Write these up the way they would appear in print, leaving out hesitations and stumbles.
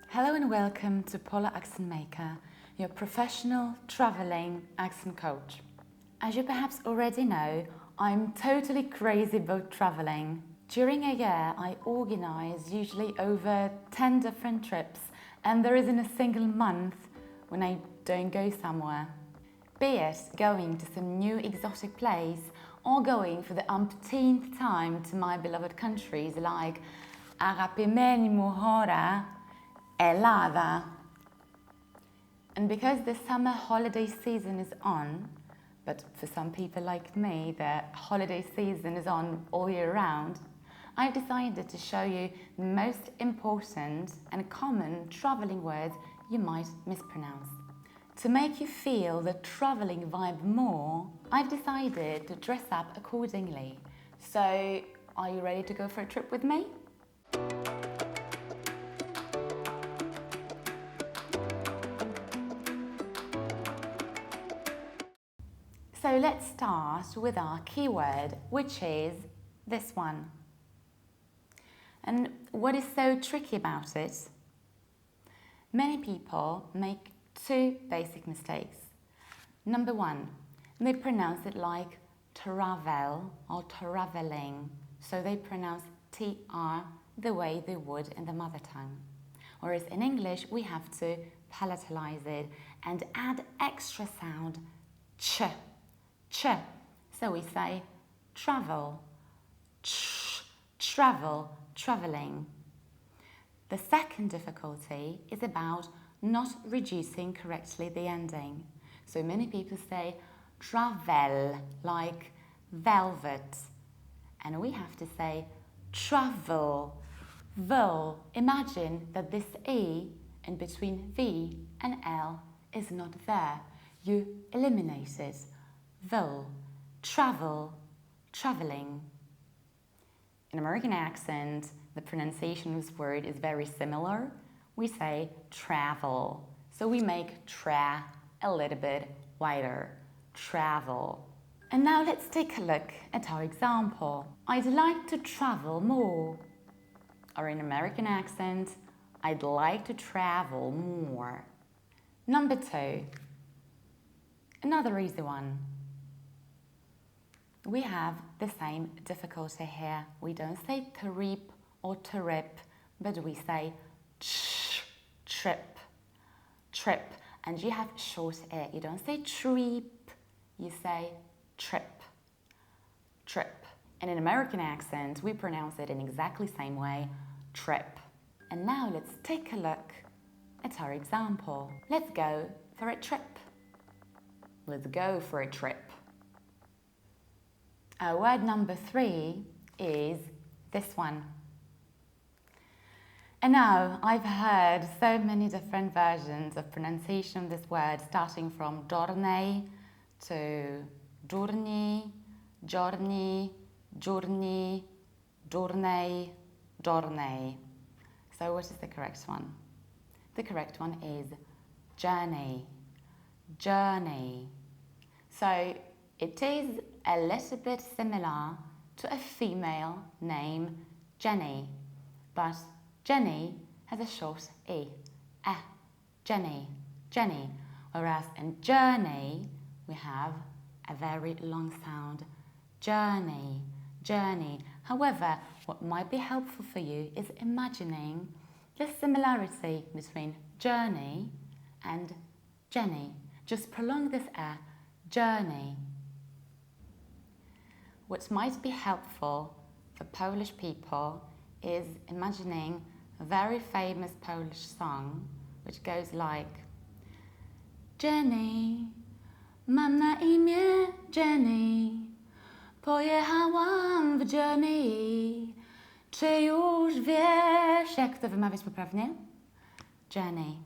Hello and welcome to Polar Accent Maker, your professional traveling accent coach. As you perhaps already know, I'm totally crazy about traveling. During a year, I organize usually over 10 different trips, and there isn't a single month when I don't go somewhere. Be it going to some new exotic place or going for the umpteenth time to my beloved countries like Αγαπημένη μου χώρα, Ελλάδα. And because the summer holiday season is on, but for some people like me, the holiday season is on all year round, I've decided to show you the most important and common traveling words you might mispronounce. To make you feel the traveling vibe more, I've decided to dress up accordingly. So, are you ready to go for a trip with me? So let's start with our keyword, which is this one. And what is so tricky about it? Many people make two basic mistakes. Number one, they pronounce it like travel or traveling. So they pronounce TR the way they would in the mother tongue. Whereas in English, we have to palatalize it and add extra sound, ch. Ch. So we say travel, travel, traveling. The second difficulty is about not reducing correctly the ending. So many people say travel, like velvet. And we have to say travel, vel. Imagine that this E in between V and L is not there. You eliminate it. Vel, travel, traveling. In American accent, the pronunciation of this word is very similar. We say travel. So we make tra a little bit wider. Travel. And now let's take a look at our example. I'd like to travel more. Or in American accent, I'd like to travel more. Number two. Another easy one. We have the same difficulty here. We don't say trip or trip, but we say trip, trip. And you have short air. You don't say trip, you say trip, trip. And in American accent, we pronounce it in exactly the same way, trip. And now let's take a look at our example. Let's go for a trip. Let's go for a trip. Our word number three is this one. And now I've heard so many different versions of pronunciation of this word, starting from giorni to giorni, giorni, giorni, giorni, giorni. So what is the correct one? The correct one is journey, journey. So it is a little bit similar to a female name, Jenny, but Jenny has a short E, Jenny, Jenny, whereas in journey we have a very long sound, journey, journey. However, what might be helpful for you is imagining the similarity between journey and Jenny. Just prolong this journey. What might be helpful for Polish people is imagining a very famous Polish song which goes like Jenny, mam na imię Jenny, pojechałam w journey, czy już wiesz, jak to wymawiać poprawnie? Jenny.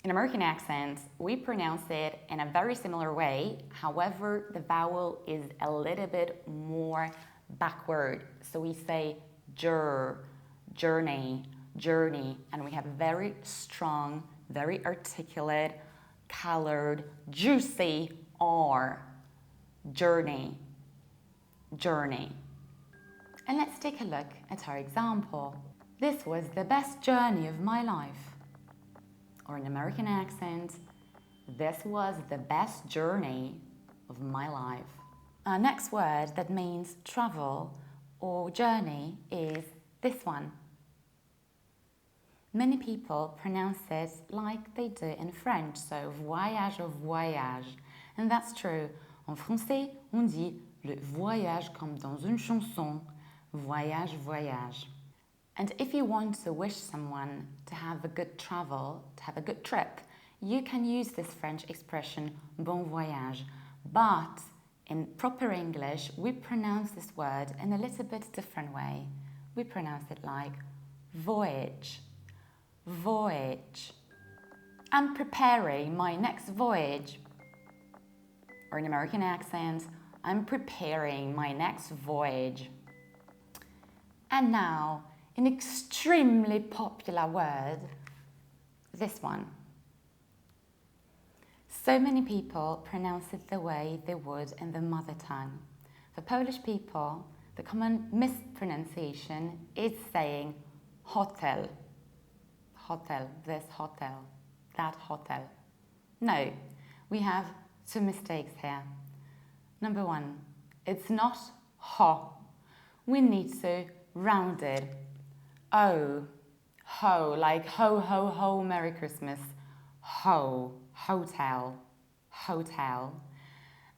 In American accent, we pronounce it in a very similar way. However, the vowel is a little bit more backward. So we say journey, journey, and we have very strong, very articulate, colored, juicy R. Journey, journey. And let's take a look at our example. This was the best journey of my life. Or in American accent, this was the best journey of my life. Our next word that means travel or journey is this one. Many people pronounce it like they do in French, so voyage or voyage. And that's true. En français, on dit le voyage comme dans une chanson. Voyage, voyage. And if you want to wish someone to have a good travel, to have a good trip, you can use this French expression, bon voyage. But in proper English, we pronounce this word in a little bit different way. We pronounce it like voyage. Voyage. I'm preparing my next voyage. Or in American accent, I'm preparing my next voyage. And now, an extremely popular word, this one. So many people pronounce it the way they would in the mother tongue. For Polish people, the common mispronunciation is saying hotel. Hotel, this hotel, that hotel. No, we have two mistakes here. Number one, it's not ho. We need to round it. Oh, ho, like ho, ho, ho, Merry Christmas. Ho, hotel, hotel.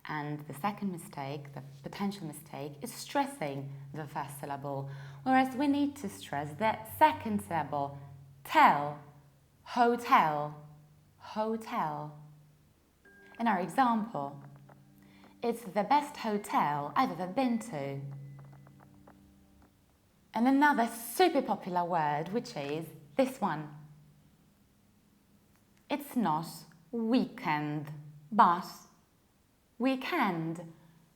And the second mistake, the potential mistake, is stressing the first syllable, whereas we need to stress that second syllable, tell, hotel, hotel. In our example, it's the best hotel I've ever been to. And another super popular word, which is this one. It's not weekend, but weekend.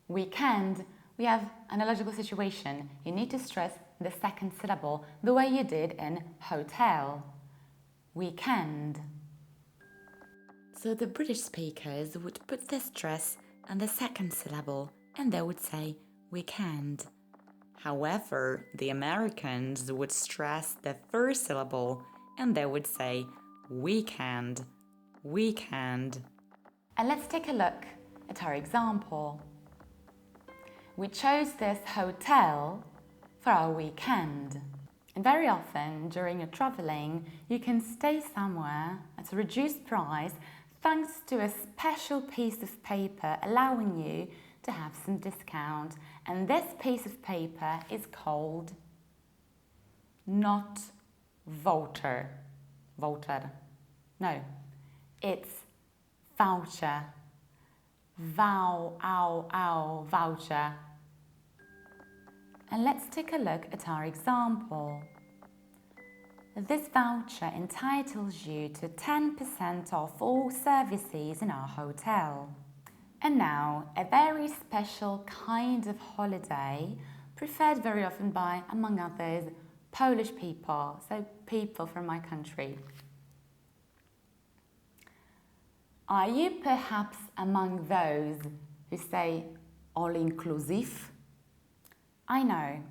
Weekend, we have an illogical situation. You need to stress the second syllable the way you did in hotel. Weekend. So the British speakers would put the stress on the second syllable and they would say weekend. However, the Americans would stress the first syllable and they would say weekend, weekend. And let's take a look at our example. We chose this hotel for our weekend. And very often during your traveling, you can stay somewhere at a reduced price thanks to a special piece of paper allowing you to have some discount. And this piece of paper is called not Voucher. Voucher. No, it's Voucher. Voucher. And let's take a look at our example. This voucher entitles you to 10% off all services in our hotel. And now, a very special kind of holiday preferred very often by, among others, Polish people, so people from my country. Are you perhaps among those who say all-inclusive? I know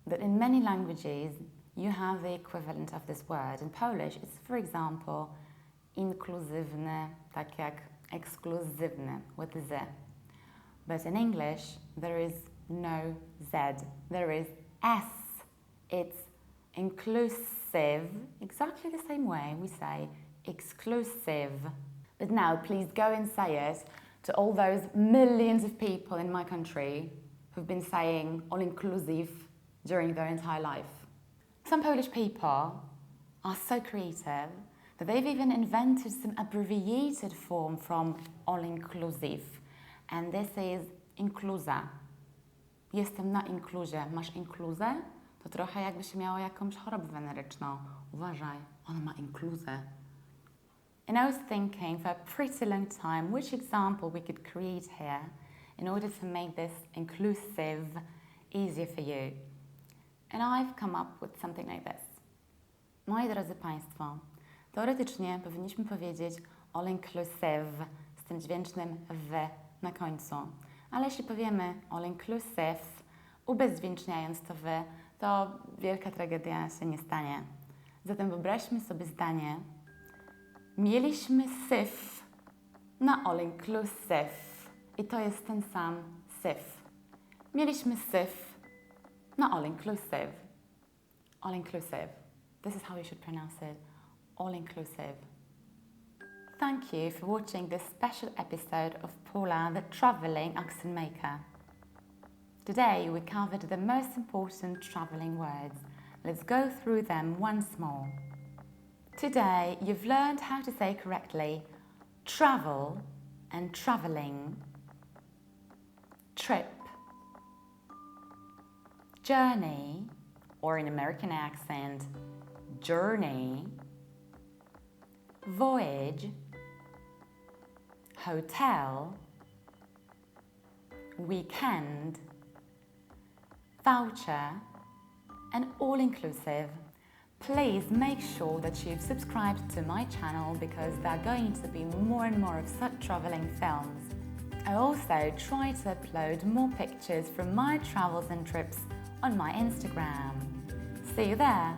that in many languages you have the equivalent of this word. In Polish it's, for example, inkluzywne, tak jak ekskluzywne with z. But in English there is no z, there is s. It's inclusive, exactly the same way we say exclusive. But now please go and say it to all those millions of people in my country who've been saying all-inclusive during their entire life. Some Polish people are so creative that they've even invented some abbreviated form from all-inclusive. And this is inkluza. Jestem na inkluzie. Masz inkluzę? To trochę jakby się miało jakąś chorobę weneryczną. Uważaj, ona ma inkluzę. And I was thinking for a pretty long time which example we could create here in order to make this inclusive easier for you. And I've come up with something like this. Moi drodzy Państwo, teoretycznie powinniśmy powiedzieć all inclusive z tym dźwięcznym w na końcu. Ale jeśli powiemy all inclusive, ubezdźwięczniając to w, to wielka tragedia się nie stanie. Zatem wyobraźmy sobie zdanie. Mieliśmy syf na all inclusive. I to jest ten sam syf. Mieliśmy syf na all inclusive. All inclusive. This is how you should pronounce it. All inclusive. Thank you for watching this special episode of Paula, the travelling accent maker. Today we covered the most important travelling words. Let's go through them once more. Today you've learned how to say correctly travel and travelling, trip, journey, or in American accent, journey, voyage, hotel, weekend, voucher, and all-inclusive. Please make sure that you've subscribed to my channel because there are going to be more and more of such travelling films. I also try to upload more pictures from my travels and trips on my Instagram. See you there!